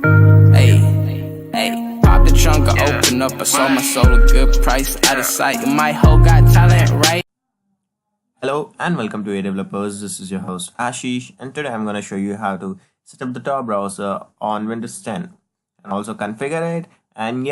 Hey, hey, pop the trunk and open up. I sold my soul a good price, out of sight. My hoe got talent, right? Hello and welcome to A Developers. This is your host Ashish, and today I'm going to show you how to set up the Tor browser on Windows 10 and also configure it, and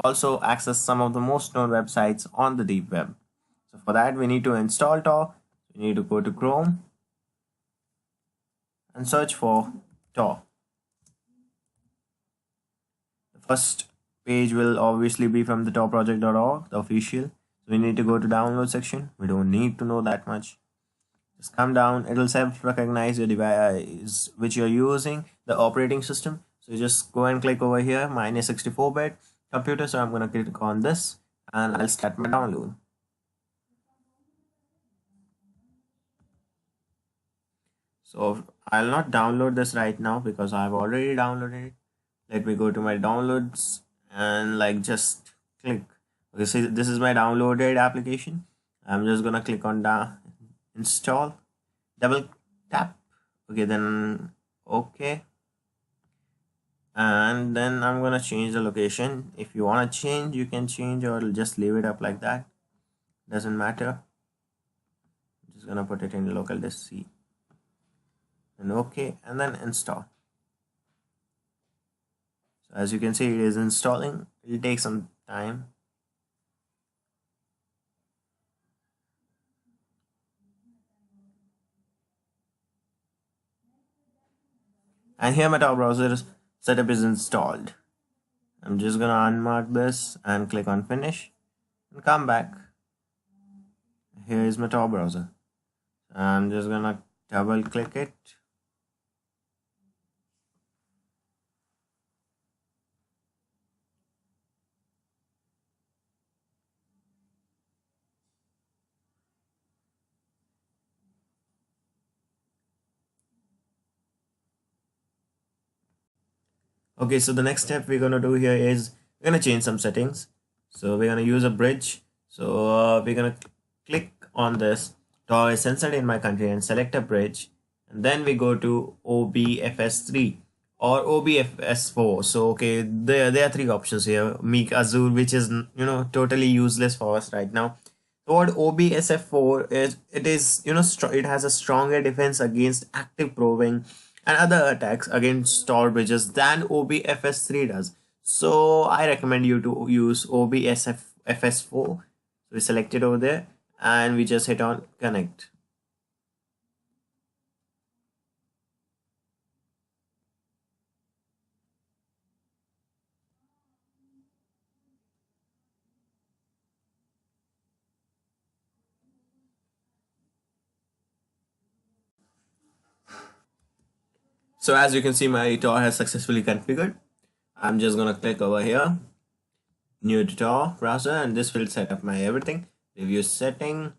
also access some of the most known websites on the deep web. So for that we need to install Tor. We need to go to Chrome and search for Tor. The first page will obviously be from the torproject.org, the official. So we need to go to download section. We don't need to know that much. Just come down. It will self-recognize your device which you're using, the operating system. So you just go and click over here. Mine is 64-bit computer, so I'm gonna click on this and I'll start my download. So I'll not download this right now because I've already downloaded it. Let me go to my downloads and just click. Okay, see, this is my downloaded application. I'm just gonna click on install, double tap. Okay, then okay, and then I'm gonna change the location. If you want to change, you can change, or just leave it up like that, doesn't matter. I'm just gonna put it in local disk C and okay, and then install. So as you can see, it is installing. It will take some time. And here my Tor browser setup is installed. I'm just gonna unmark this and click on finish and come back. Here is my Tor browser. I'm just gonna double click it. Okay, so the next step we're gonna do here is we're gonna change some settings. So we're gonna use a bridge. So we're gonna click on this Tor is censored in my country and select a bridge, and then we go to OBFS3 or OBFS4. So okay, there are three options here. Meek Azure, which is totally useless for us right now. So what OBSF4 is, it is it has a stronger defense against active probing and other attacks against Tor bridges than OBFS3 does. So I recommend you to use OBSFS4. So we select it over there and we just hit on connect. So as you can see, my Tor has successfully configured. I'm just gonna click over here, new to Tor browser, and this will set up my everything. Review setting.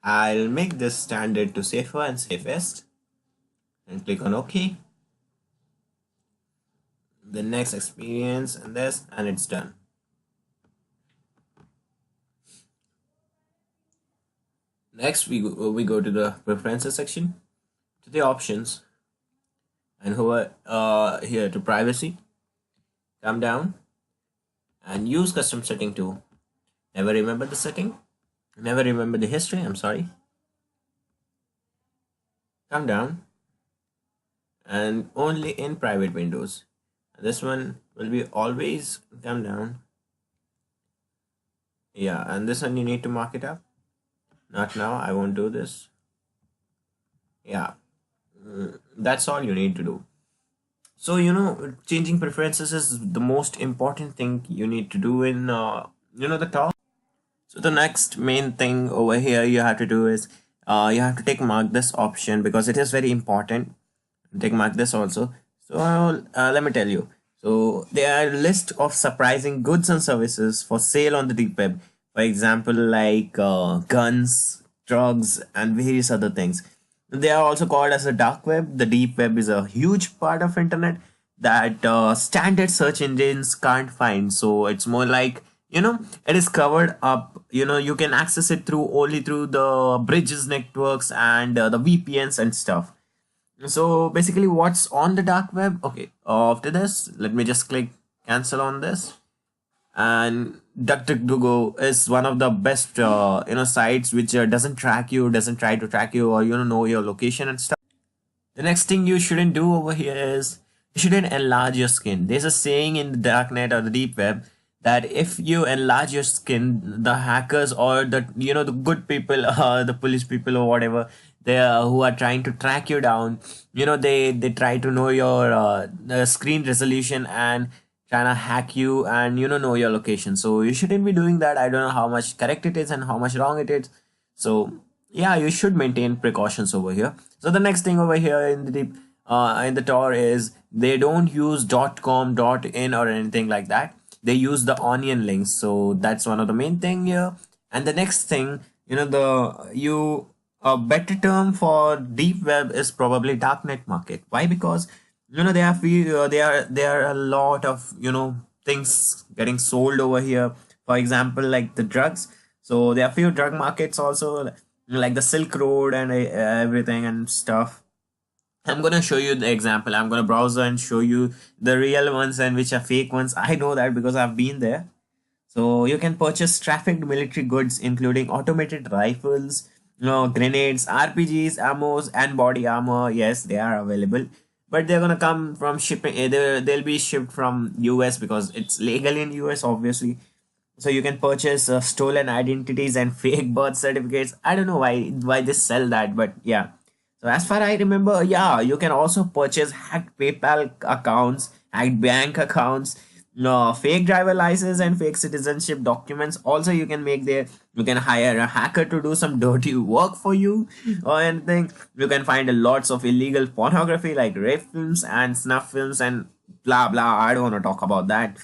I'll make this standard to safer and safest and click on OK. The next experience and this, and it's done. Next we go to the preferences section, to the options, and here to privacy. Come down and use custom setting to never remember the setting, never remember the history, I'm sorry. Come down and only in private windows. This one will be always come down. Yeah, and this one you need to mark it up. Not now, I won't do this. Yeah, that's all you need to do. So changing preferences is the most important thing you need to do in the Tor. So the next main thing over here you have to do is you have to take mark this option because it is very important. Take mark this also. So let me tell you. So there are a list of surprising goods and services for sale on the deep web. For example, like guns, drugs, and various other things. They are also called as the dark web. The deep web is a huge part of internet that standard search engines can't find. So it's more like it is covered up. You can access it only through the bridges networks and the VPNs and stuff. So basically, what's on the dark web? Okay, after this, let me just click cancel on this. And DuckDuckGo is one of the best sites which doesn't track you, doesn't try to track you, or know your location and stuff. The next thing you shouldn't do over here is you shouldn't enlarge your skin. There's a saying in the darknet or the deep web that if you enlarge your skin, the hackers or the good people, the police people or whatever, they who are trying to track you down, they try to know your screen resolution and trying to hack you and know your location. So you shouldn't be doing that. I don't know how much correct it is and how much wrong it is. So yeah, you should maintain precautions over here. So the next thing over here in the Tor is they don't use .com, .in or anything like that. They use the onion links. So that's one of the main thing here. And the next thing, a better term for deep web is probably darknet market. Why? Because there are a lot of things getting sold over here. For example, like the drugs. So there are few drug markets also, like the Silk Road and everything and stuff. I'm gonna show you the example. I'm gonna browse and show you the real ones and which are fake ones. I know that because I've been there. So you can purchase trafficked military goods, including automated rifles, grenades, RPGs, ammos, and body armor. Yes, they are available, but they're gonna come from shipping. They'll be shipped from US because it's legal in US, obviously. So you can purchase stolen identities and fake birth certificates. I don't know why they sell that, but yeah. So as far I remember, yeah, you can also purchase hacked PayPal accounts, hacked bank accounts, no fake driver license and fake citizenship documents. Also, you can you can hire a hacker to do some dirty work for you or anything. You can find lots of illegal pornography like rape films and snuff films and blah blah. I don't want to talk about that.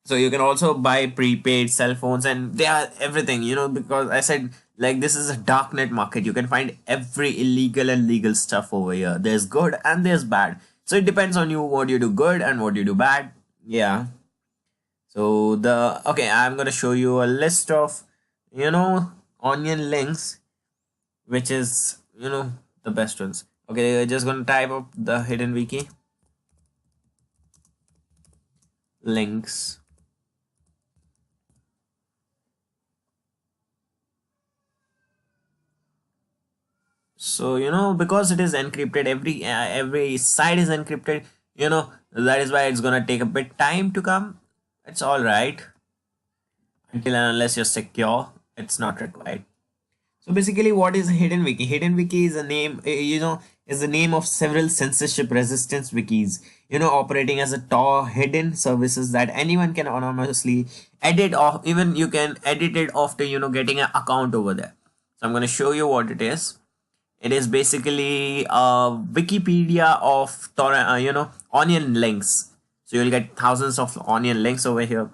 So you can also buy prepaid cell phones and they are everything, because I said like this is a darknet market. You can find every illegal and legal stuff over here. There's good and there's bad. So it depends on you what you do good and what you do bad. Yeah. So okay, I'm gonna show you a list of onion links, which is the best ones. Okay, you're just gonna type up the hidden wiki links. So because it is encrypted, every site is encrypted, that is why it's gonna take a bit time to come. It's all right until and unless you're secure, it's not required. So basically, what is hidden wiki? Hidden wiki is a name, is the name of several censorship resistance wikis, operating as a Tor hidden services that anyone can anonymously edit, or even you can edit it after getting an account over there. So I'm going to show you what it is. It is basically a Wikipedia of onion links. So you'll get thousands of onion links over here.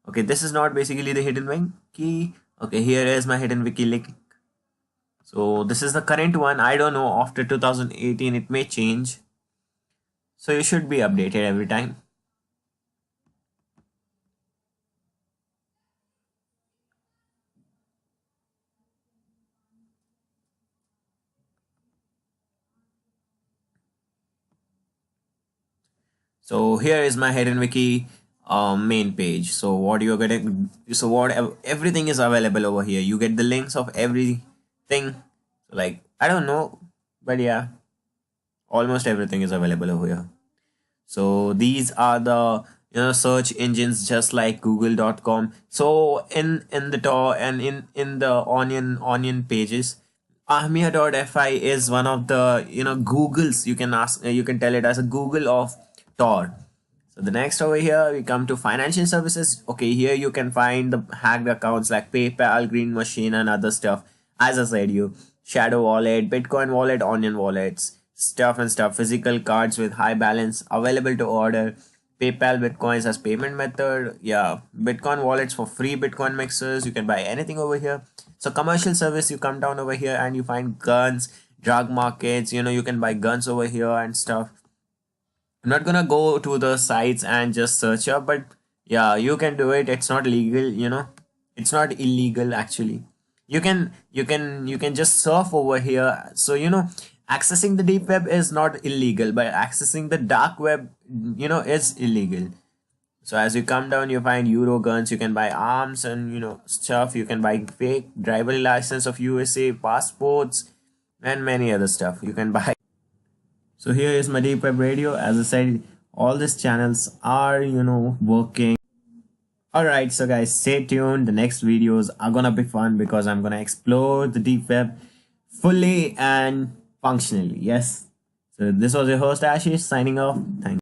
Okay, this is not basically the hidden wiki. Okay, here is my hidden wiki link. So this is the current one. I don't know, after 2018 it may change. So you should be updated every time. So here is my hidden wiki main page. So what you're getting, everything is available over here. You get the links of everything. Like, I don't know, but yeah, almost everything is available over here. So these are the search engines just like google.com. So in the Tor and in the onion pages, ahmia.fi is one of the Googles. You can tell it as a Google of Tor. So the next over here we come to financial services. Okay, here you can find the hacked accounts like PayPal, Green Machine, and other stuff. As I said, Shadow Wallet, Bitcoin Wallet, Onion Wallets, stuff, physical cards with high balance available to order, PayPal Bitcoins as payment method. Yeah, Bitcoin wallets for free Bitcoin mixers. You can buy anything over here. So commercial service, you come down over here and you find guns, drug markets. You can buy guns over here and stuff. I'm not gonna go to the sites and just search up, but yeah, you can do it. It's not legal, it's not illegal actually. You can just surf over here. So accessing the deep web is not illegal, but accessing the dark web, is illegal. So as you come down, you find Euro guns, you can buy arms and stuff, you can buy fake driver license of USA, passports, and many other stuff you can buy. So here is my deep web radio. As I said, all these channels are working. Alright, so guys, stay tuned. The next videos are gonna be fun because I'm gonna explore the deep web fully and functionally. Yes. So this was your host Ashish signing off. Thank you.